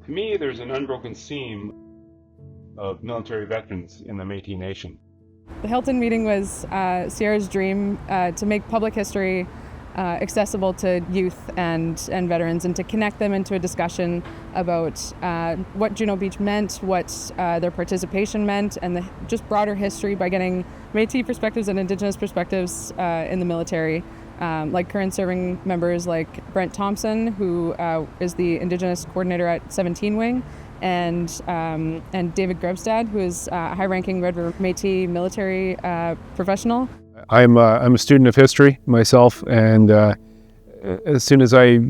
To me, there's an unbroken theme of military veterans in the Métis Nation. The Hilton meeting was Sierra's dream to make public history accessible to youth and veterans, and to connect them into a discussion about what Juno Beach meant, what their participation meant, and the just broader history by getting Métis perspectives and Indigenous perspectives in the military. Like current serving members like Brent Thompson, who is the Indigenous coordinator at 17 Wing, and David Grebstad, who is a high-ranking Red River Métis military professional. I'm a student of history myself, and as soon as I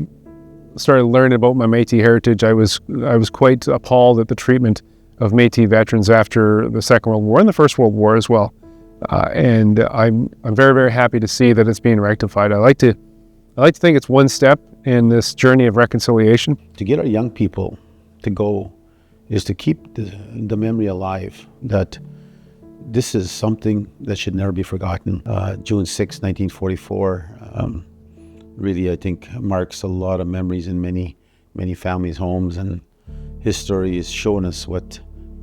started learning about my Métis heritage, I was quite appalled at the treatment of Métis veterans after the Second World War and the First World War as well. And I'm very, very happy to see that it's being rectified. I like to think it's one step in this journey of reconciliation. To get our young people to go is to keep the memory alive that this is something that should never be forgotten. June 6, 1944, really, I think, marks a lot of memories in many, many families' homes, and history is showing us what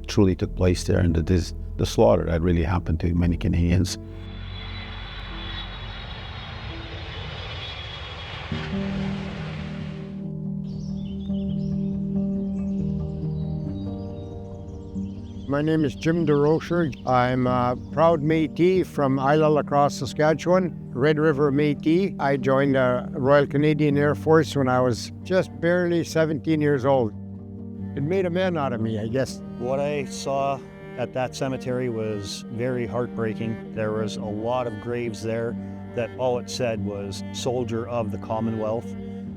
truly took place there, and that is the slaughter that really happened to many Canadians. My name is Jim DeRocher. I'm a proud Métis from Isla Lacrosse, Saskatchewan, Red River Métis. I joined the Royal Canadian Air Force when I was just barely 17 years old. It made a man out of me, I guess. What I saw at that cemetery was very heartbreaking. There was a lot of graves there that all it said was soldier of the Commonwealth,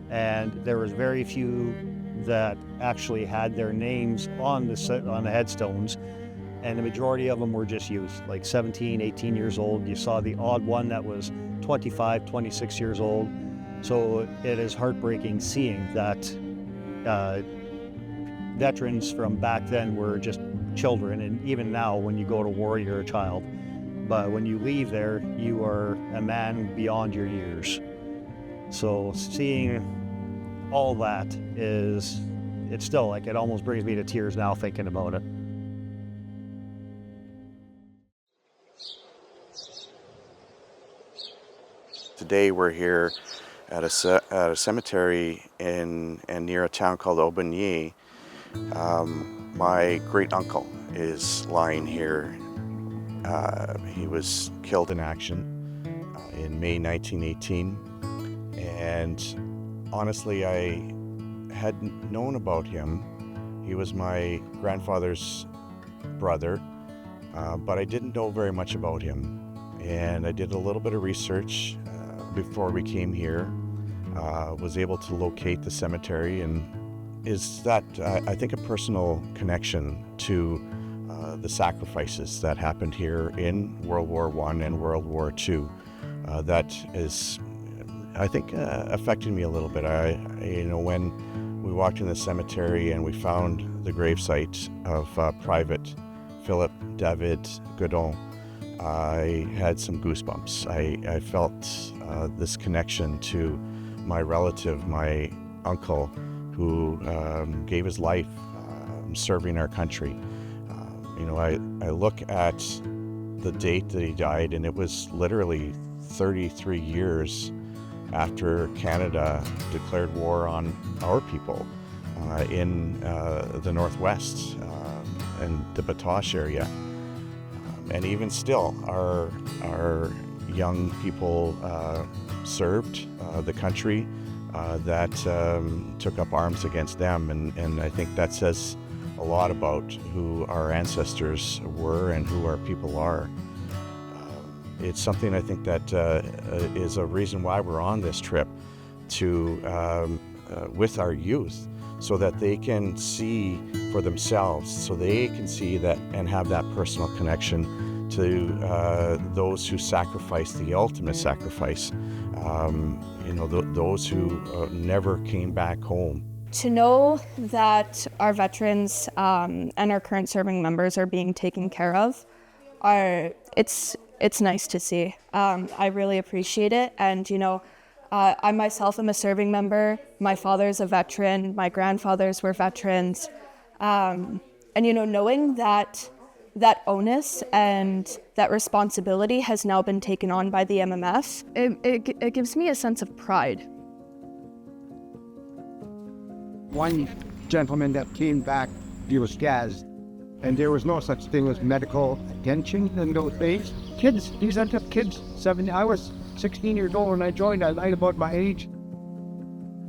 and there was very few that actually had their names on the headstones, and the majority of them were just youth, like 17, 18 years old. You saw the odd one that was 25, 26 years old. So it is heartbreaking seeing that veterans from back then were just children, and even now when you go to war you're a child, but when you leave there you are a man beyond your years. So seeing all that it's still like, it almost brings me to tears now thinking about it. Today we're here at a cemetery in near a town called Aubigny. My great uncle is lying here. He was killed in action in May 1918, and honestly, I hadn't known about him. He was my grandfather's brother, but I didn't know very much about him. And I did a little bit of research before we came here, was able to locate the cemetery, and is that, I think, a personal connection to the sacrifices that happened here in World War I and World War II. That is, I think, affected me a little bit. When we walked in the cemetery and we found the gravesite of Private Philip David Godon, I had some goosebumps. I felt this connection to my relative, my uncle, who gave his life serving our country. I look at the date that he died, and it was literally 33 years after Canada declared war on our people in the Northwest and the Batoche area. And even still, our young people served the country that took up arms against them, and I think that says a lot about who our ancestors were and who our people are. It's something I think that is a reason why we're on this trip to with our youth, so that they can see for themselves, so they can see that and have that personal connection to those who sacrificed the ultimate sacrifice, those who never came back home. To know that our veterans and our current serving members are being taken care of, it's nice to see. I really appreciate it, and I myself am a serving member. My father's a veteran. My grandfathers were veterans. And, knowing that onus and that responsibility has now been taken on by the MMF, it gives me a sense of pride. One gentleman that came back, he was gassed, and there was no such thing as medical attention in those days. Kids, these are just kids. I was 16 years old when I joined. I lied about my age.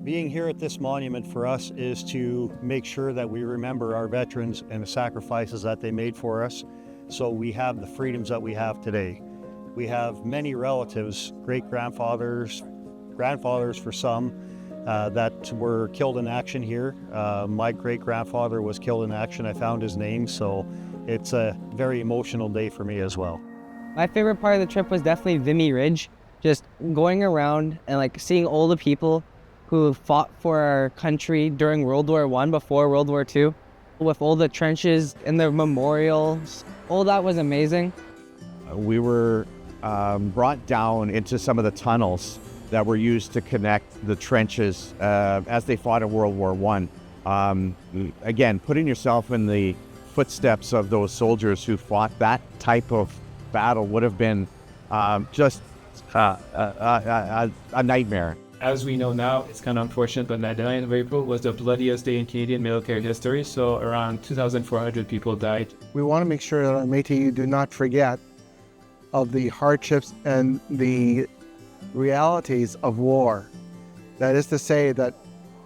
Being here at this monument for us is to make sure that we remember our veterans and the sacrifices that they made for us, so we have the freedoms that we have today. We have many relatives, great-grandfathers, grandfathers for some, that were killed in action here. My great-grandfather was killed in action. I found his name, so it's a very emotional day for me as well. My favorite part of the trip was definitely Vimy Ridge. Just going around and seeing all the people who fought for our country during World War I, before World War II, with all the trenches and the memorials. All that was amazing. We were brought down into some of the tunnels that were used to connect the trenches as they fought in World War I. Again, putting yourself in the footsteps of those soldiers who fought that type of battle would have been just a nightmare. As we know now, it's kind of unfortunate, but the 9th of April was the bloodiest day in Canadian military history, so around 2,400 people died. We want to make sure that our Métis do not forget of the hardships and the realities of war. That is to say that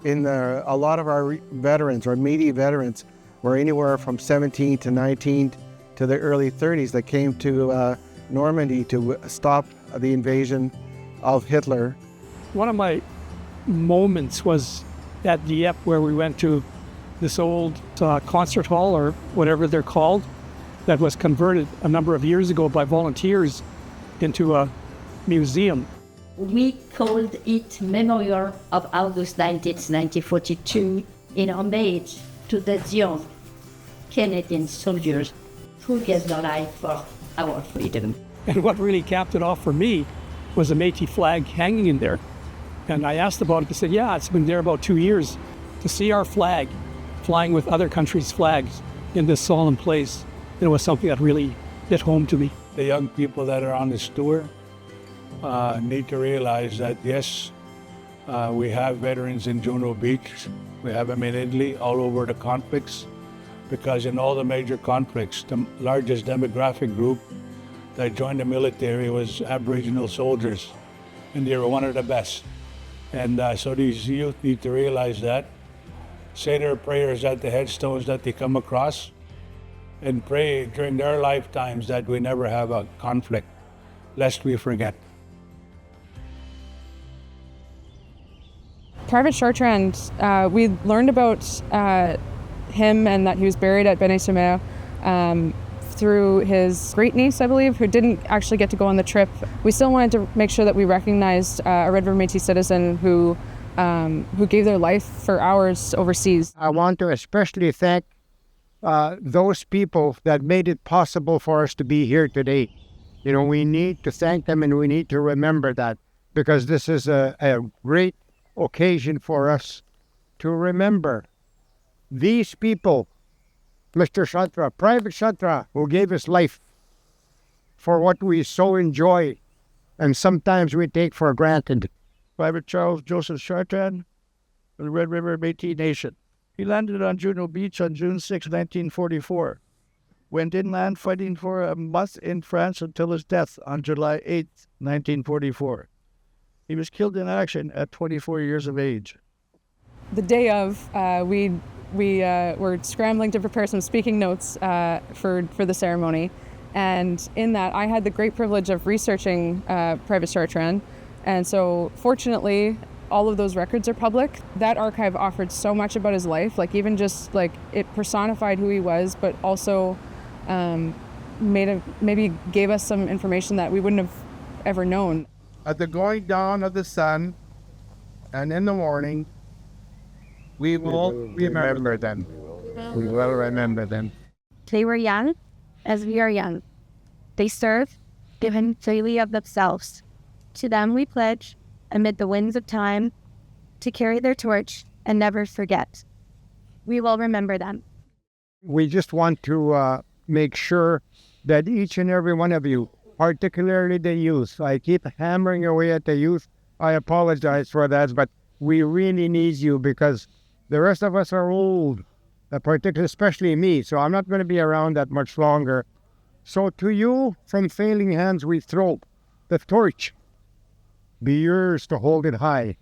a lot of our veterans, our Métis veterans, were anywhere from 17 to 19 to the early 30s that came to Normandy to stop the invasion of Hitler. One of my moments was at Dieppe, where we went to this old concert hall, or whatever they're called, that was converted a number of years ago by volunteers into a museum. We called it Memorial of August 19th, 1942, in homage to the young Canadian soldiers who gave their life for our freedom. And what really capped it off for me was a Métis flag hanging in there. And I asked about it. They said, yeah, it's been there about 2 years. To see our flag flying with other countries' flags in this solemn place, it was something that really hit home to me. The young people that are on this tour need to realize that, yes, we have veterans in Juno Beach. We have them in Italy, all over the conflicts, because in all the major conflicts, the largest demographic group that joined the military was Aboriginal soldiers, and they were one of the best. And so these youth need to realize that, say their prayers at the headstones that they come across, and pray during their lifetimes that we never have a conflict, lest we forget. Private Chartrand, we learned about him and that he was buried at Benay-sur-Mer through his great niece, I believe, who didn't actually get to go on the trip. We still wanted to make sure that we recognized a Red River Métis citizen who gave their life for ours overseas. I want to especially thank those people that made it possible for us to be here today. We need to thank them, and we need to remember that, because this is a great occasion for us to remember these people. Mr. Chatra, Private Chatra, who gave his life for what we so enjoy and sometimes we take for granted. Private Charles Joseph Chartrand of the Red River Métis Nation. He landed on Juno Beach on June 6, 1944. Went inland fighting for a month in France until his death on July 8, 1944. He was killed in action at 24 years of age. The day of, we were scrambling to prepare some speaking notes for the ceremony. And in that, I had the great privilege of researching Private Chartrand. And so, fortunately, all of those records are public. That archive offered so much about his life, even just it personified who he was, but also maybe gave us some information that we wouldn't have ever known. At the going down of the sun and in the morning, we will remember them. We will remember them. They were young, as we are young. They served, given freely of themselves. To them we pledge amid the winds of time to carry their torch and never forget. We will remember them. We just want to make sure that each and every one of you, particularly the youth, I keep hammering away at the youth. I apologize for that, but we really need you because the rest of us are old, particularly, especially me, so I'm not going to be around that much longer. So to you, from failing hands, we throw the torch. Be yours to hold it high.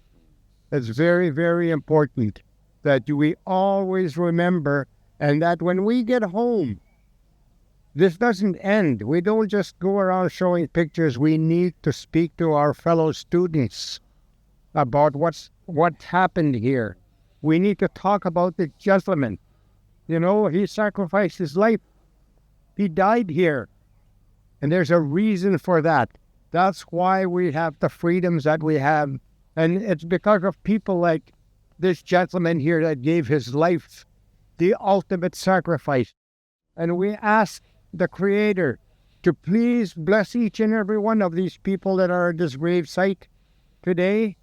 It's very, very important that we always remember, and that when we get home, this doesn't end. We don't just go around showing pictures. We need to speak to our fellow students about what happened here. We need to talk about the gentleman. You know, he sacrificed his life. He died here. And there's a reason for that. That's why we have the freedoms that we have. And it's because of people like this gentleman here that gave his life, the ultimate sacrifice. And we ask the Creator to please bless each and every one of these people that are at this grave site today,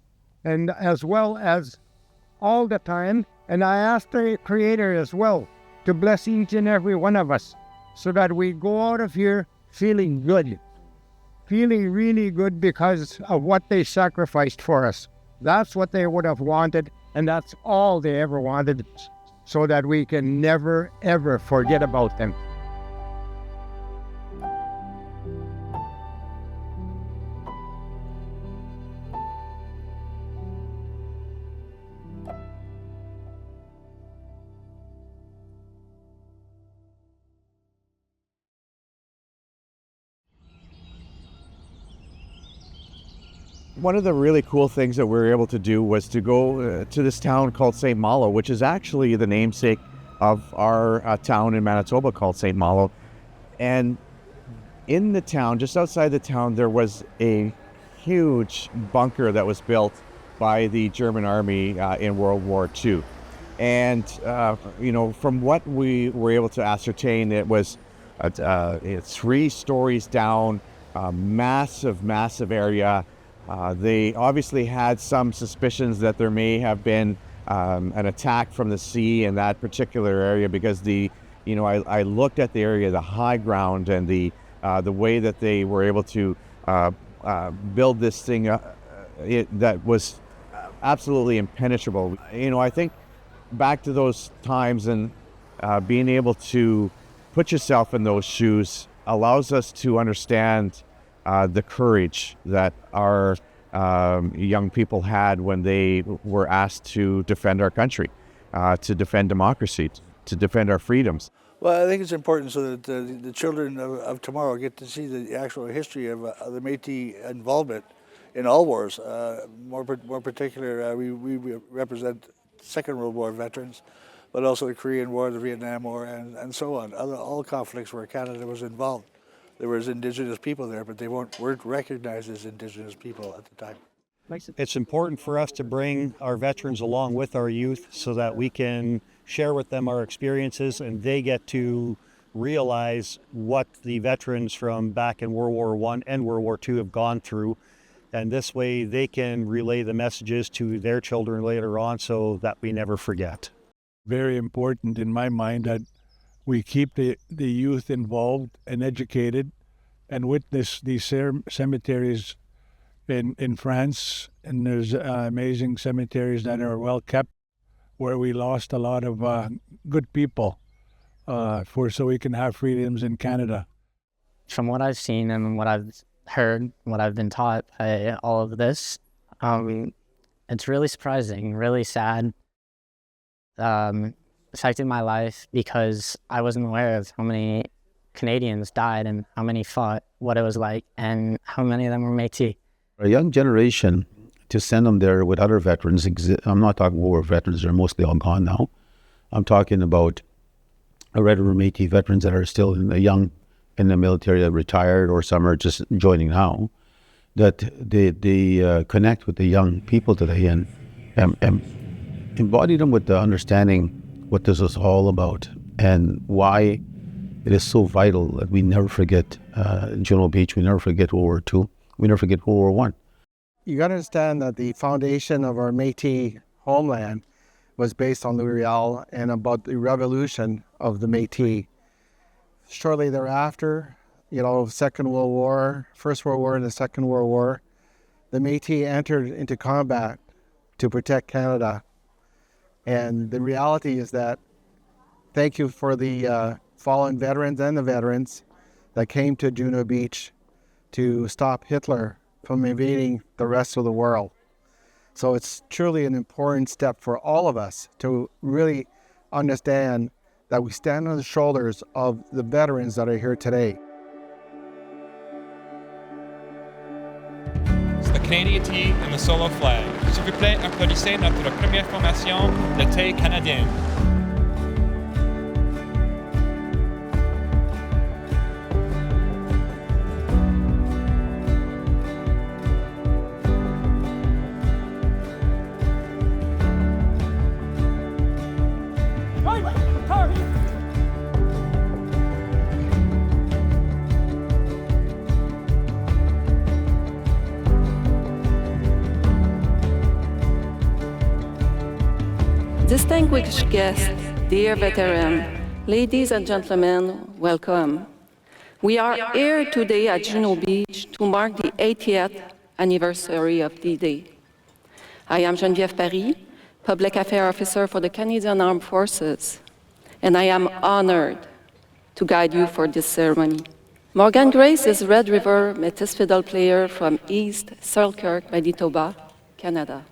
and as well as all the time. And I ask the Creator as well to bless each and every one of us so that we go out of here feeling good, feeling really good because of what they sacrificed for us. That's what they would have wanted, and that's all they ever wanted, so that we can never, ever forget about them. One of the really cool things that we were able to do was to go to this town called St. Malo, which is actually the namesake of our town in Manitoba called St. Malo. And in the town, just outside the town, there was a huge bunker that was built by the German army in World War II. And, you know, from what we were able to ascertain, it was 3 stories down, massive area. They obviously had some suspicions that there may have been an attack from the sea in that particular area, because I looked at the area, the high ground, and the way that they were able to build this thing that was absolutely impenetrable. You know, I think back to those times, and being able to put yourself in those shoes allows us to understand the courage that our young people had when they were asked to defend our country, to defend democracy, to defend our freedoms. Well, I think it's important so that the children of tomorrow get to see the actual history of the Métis involvement in all wars. More particular, we represent Second World War veterans, but also the Korean War, the Vietnam War, and so on. All conflicts where Canada was involved. There was Indigenous people there, but they weren't recognized as Indigenous people at the time. It's important for us to bring our veterans along with our youth so that we can share with them our experiences, and they get to realize what the veterans from back in World War I and World War II have gone through. And this way they can relay the messages to their children later on so that we never forget. Very important in my mind that we keep the youth involved and educated, and witness these cemeteries in France. And there's amazing cemeteries that are well kept, where we lost a lot of good people so we can have freedoms in Canada. From what I've seen and what I've heard, what I've been taught by all of this, it's really surprising, really sad. Affected my life because I wasn't aware of how many Canadians died and how many fought, what it was like, and how many of them were Métis. A young generation, to send them there with other veterans, I'm not talking war veterans, they're mostly all gone now. I'm talking about Red River Métis veterans that are still young in the military, that retired, or some are just joining now, that they connect with the young people today and embody them with the understanding what this is all about and why it is so vital that we never forget Juno Beach, we never forget World War II, we never forget World War I. You got to understand that the foundation of our Métis homeland was based on Louis Riel and about the revolution of the Métis. Shortly thereafter, Second World War, First World War and the Second World War, the Métis entered into combat to protect Canada. And the reality is that, thank you for the fallen veterans and the veterans that came to Juno Beach to stop Hitler from invading the rest of the world. So it's truly an important step for all of us to really understand that we stand on the shoulders of the veterans that are here today. The Canadian T and the solo flag. S'il vous plaît, applaudissez notre première formation, le T canadien. Distinguished guests, dear veterans, ladies and gentlemen, welcome. We are here today at Juno Beach to mark the 80th anniversary of D-Day. I am Geneviève Paris, Public Affairs Officer for the Canadian Armed Forces, and I am honored to guide you for this ceremony. Morgan Grace is Red River Métis fiddle player from East Selkirk, Manitoba, Canada.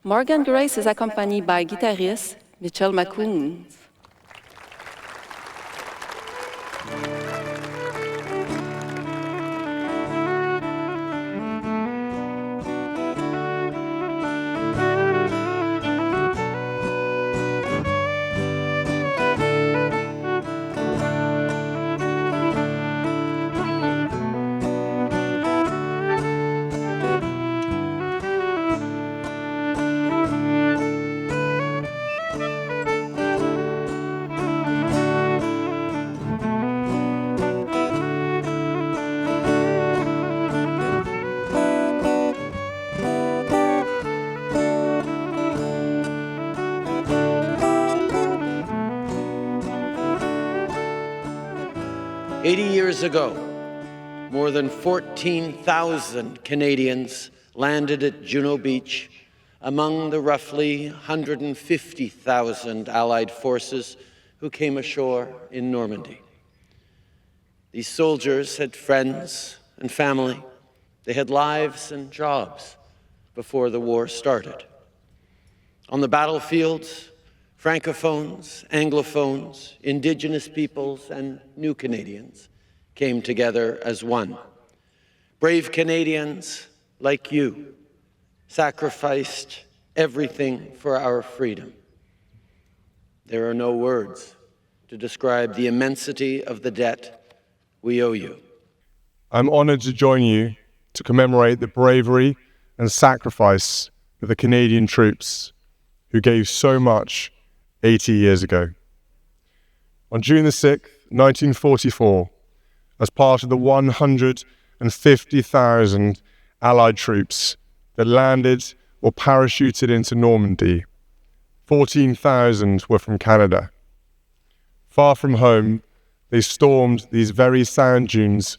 Morgan Grace is accompanied by guitarist Mitchell McCoons. Years ago, more than 14,000 Canadians landed at Juno Beach among the roughly 150,000 Allied forces who came ashore in Normandy. These soldiers had friends and family. They had lives and jobs before the war started. On the battlefields, Francophones, Anglophones, Indigenous peoples, and New Canadians came together as one. Brave Canadians, like you, sacrificed everything for our freedom. There are no words to describe the immensity of the debt we owe you. I'm honored to join you to commemorate the bravery and sacrifice of the Canadian troops who gave so much 80 years ago. On June the 6th, 1944, as part of the 150,000 Allied troops that landed or parachuted into Normandy, 14,000 were from Canada. Far from home, they stormed these very sand dunes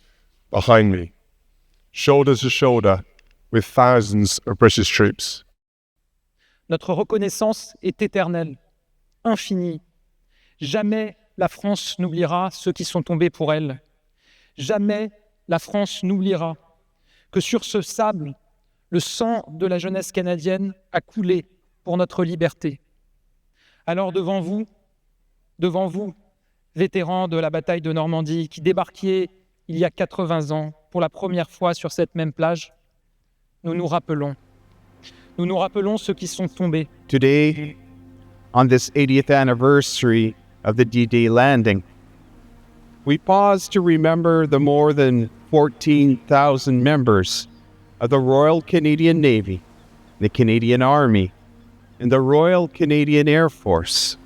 behind me, shoulder to shoulder with thousands of British troops. Notre reconnaissance est éternelle, infinie. Jamais la France n'oubliera ceux qui sont tombés pour elle. Jamais la France n'oubliera que sur ce sable, le sang de la jeunesse canadienne a coulé pour notre liberté. Alors devant vous, vétérans de la bataille de Normandie, qui débarquiez il y a 80 ans pour la première fois sur cette même plage, nous nous rappelons ceux qui sont tombés. Today, on this 80th anniversary of the D-Day landing, we pause to remember the more than 14,000 members of the Royal Canadian Navy, the Canadian Army, and the Royal Canadian Air Force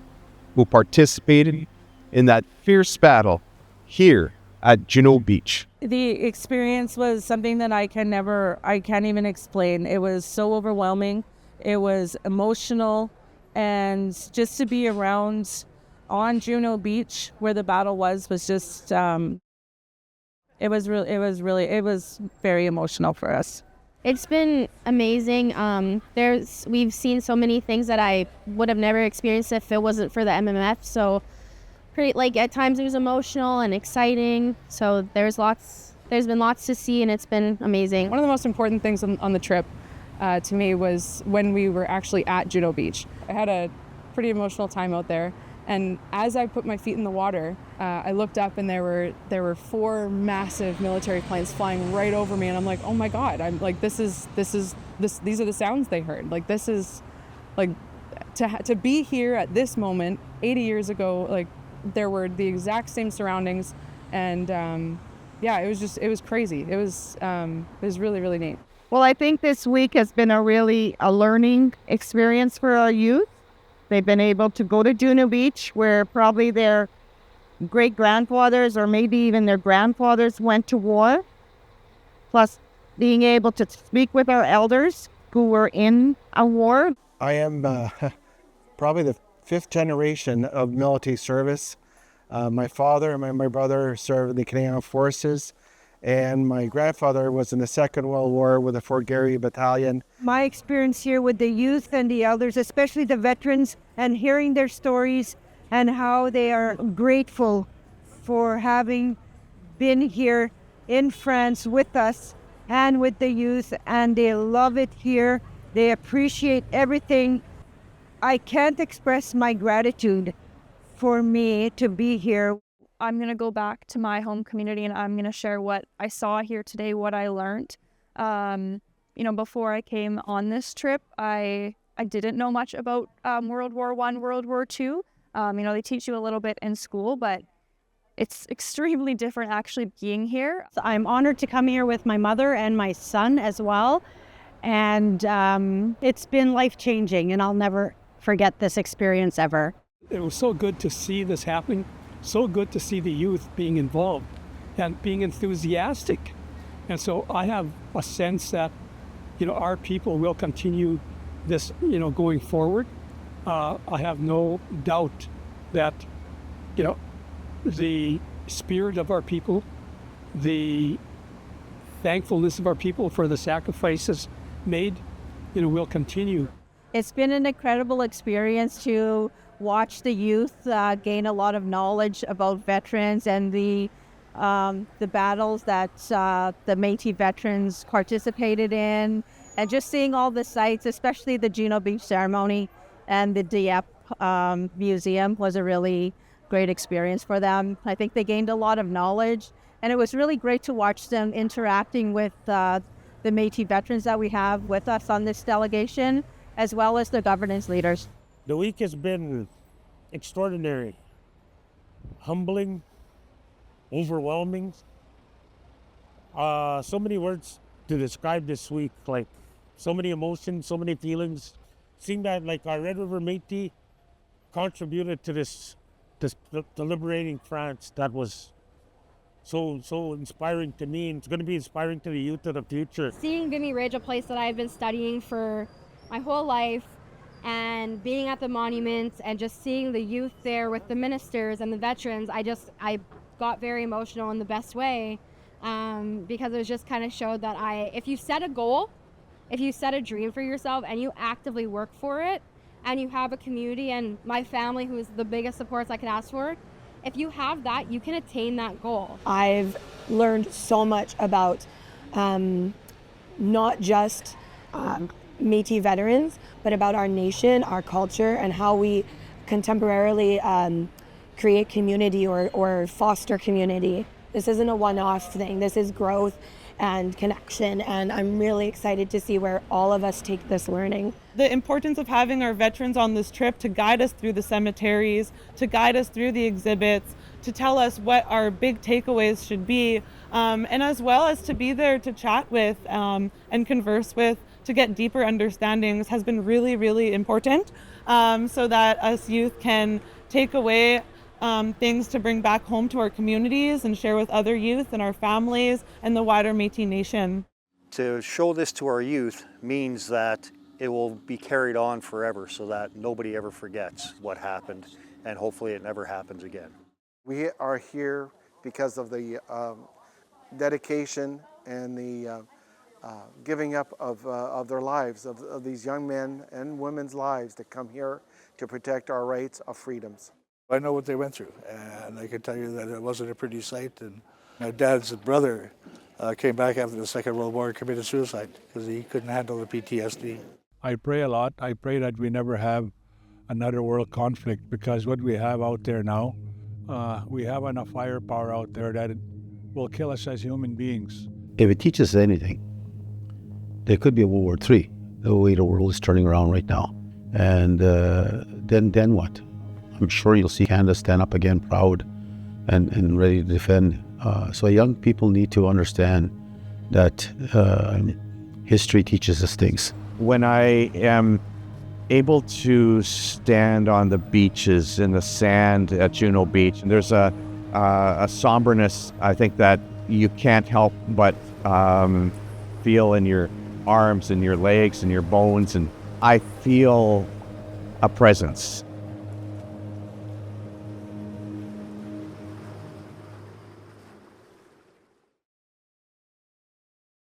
who participated in that fierce battle here at Juno Beach? The experience was something that I can't even explain. It was so overwhelming. It was emotional, and just to be around on Juno Beach where the battle was just, it was very emotional for us. It's been amazing. We've seen so many things that I would have never experienced if it wasn't for the MMF. So, at times it was emotional and exciting. So there's been lots to see, and it's been amazing. One of the most important things on the trip to me was when we were actually at Juno Beach. I had a pretty emotional time out there, and as I put my feet in the water, I looked up and there were 4 massive military planes flying right over me, and I'm like, oh my God! I'm like, these are the sounds they heard. Like, this is like to be here at this moment 80 years ago. Like, there were the exact same surroundings, and it was crazy. It was really, really neat. Well, I think this week has been a learning experience for our youth. They've been able to go to Juno Beach, where probably their great-grandfathers or maybe even their grandfathers went to war, plus being able to speak with our elders who were in a war. I am probably the 5th generation of military service. My father and my brother served in the Canadian Armed Forces, and my grandfather was in the Second World War with the Fort Garry Battalion. My experience here with the youth and the elders, especially the veterans, and hearing their stories and how they are grateful for having been here in France with us and with the youth, and they love it here. They appreciate everything. I can't express my gratitude for me to be here. I'm going to go back to my home community, and I'm going to share what I saw here today, what I learned. Before I came on this trip, I didn't know much about World War I, World War II. They teach you a little bit in school, but it's extremely different actually being here. I'm honored to come here with my mother and my son as well. And it's been life-changing, and I'll never forget this experience ever. It was so good to see this happening, so good to see the youth being involved and being enthusiastic. And so I have a sense that, our people will continue this, going forward. I have no doubt that, the spirit of our people, the thankfulness of our people for the sacrifices made, will continue. It's been an incredible experience to watch the youth gain a lot of knowledge about veterans and the battles that the Métis veterans participated in, and just seeing all the sites, especially the Juno Beach ceremony and the Dieppe Museum was a really great experience for them. I think they gained a lot of knowledge, and it was really great to watch them interacting with the Métis veterans that we have with us on this delegation, as well as the governance leaders. The week has been extraordinary, humbling, overwhelming. So many words to describe this week, like so many emotions, so many feelings. Seeing that our Red River Métis contributed to this the liberating France, that was so inspiring to me, and it's going to be inspiring to the youth of the future. Seeing Vimy Ridge, a place that I've been studying for my whole life, and being at the monuments and just seeing the youth there with the ministers and the veterans, I got very emotional in the best way, because it was just kind of showed that if you set a goal, if you set a dream for yourself and you actively work for it, and you have a community and my family, who is the biggest supports I could ask for, if you have that, you can attain that goal. I've learned so much about not just Métis veterans, but about our nation, our culture, and how we contemporarily create community or foster community. This isn't a one-off thing. This is growth and connection, and I'm really excited to see where all of us take this learning. The importance of having our veterans on this trip to guide us through the cemeteries, to guide us through the exhibits, to tell us what our big takeaways should be, and as well as to be there to chat with and converse with, to get deeper understandings, has been really, really important, so that us youth can take away things to bring back home to our communities and share with other youth and our families and the wider Métis Nation. To show this to our youth means that it will be carried on forever so that nobody ever forgets what happened, and hopefully it never happens again. We are here because of the dedication and the giving up of their lives, of these young men and women's lives to come here to protect our rights of freedoms. I know what they went through, and I can tell you that it wasn't a pretty sight. And my dad's brother came back after the Second World War and committed suicide because he couldn't handle the PTSD. I pray a lot. I pray that we never have another world conflict, because what we have out there now, we have enough firepower out there that it will kill us as human beings. If it teaches us anything, there could be a World War III, the way the world is turning around right now. And then what? I'm sure you'll see Canada stand up again proud and ready to defend. So young people need to understand that history teaches us things. When I am able to stand on the beaches in the sand at Juno Beach, and there's a somberness, I think, that you can't help but feel in your arms and your legs and your bones, and I feel a presence.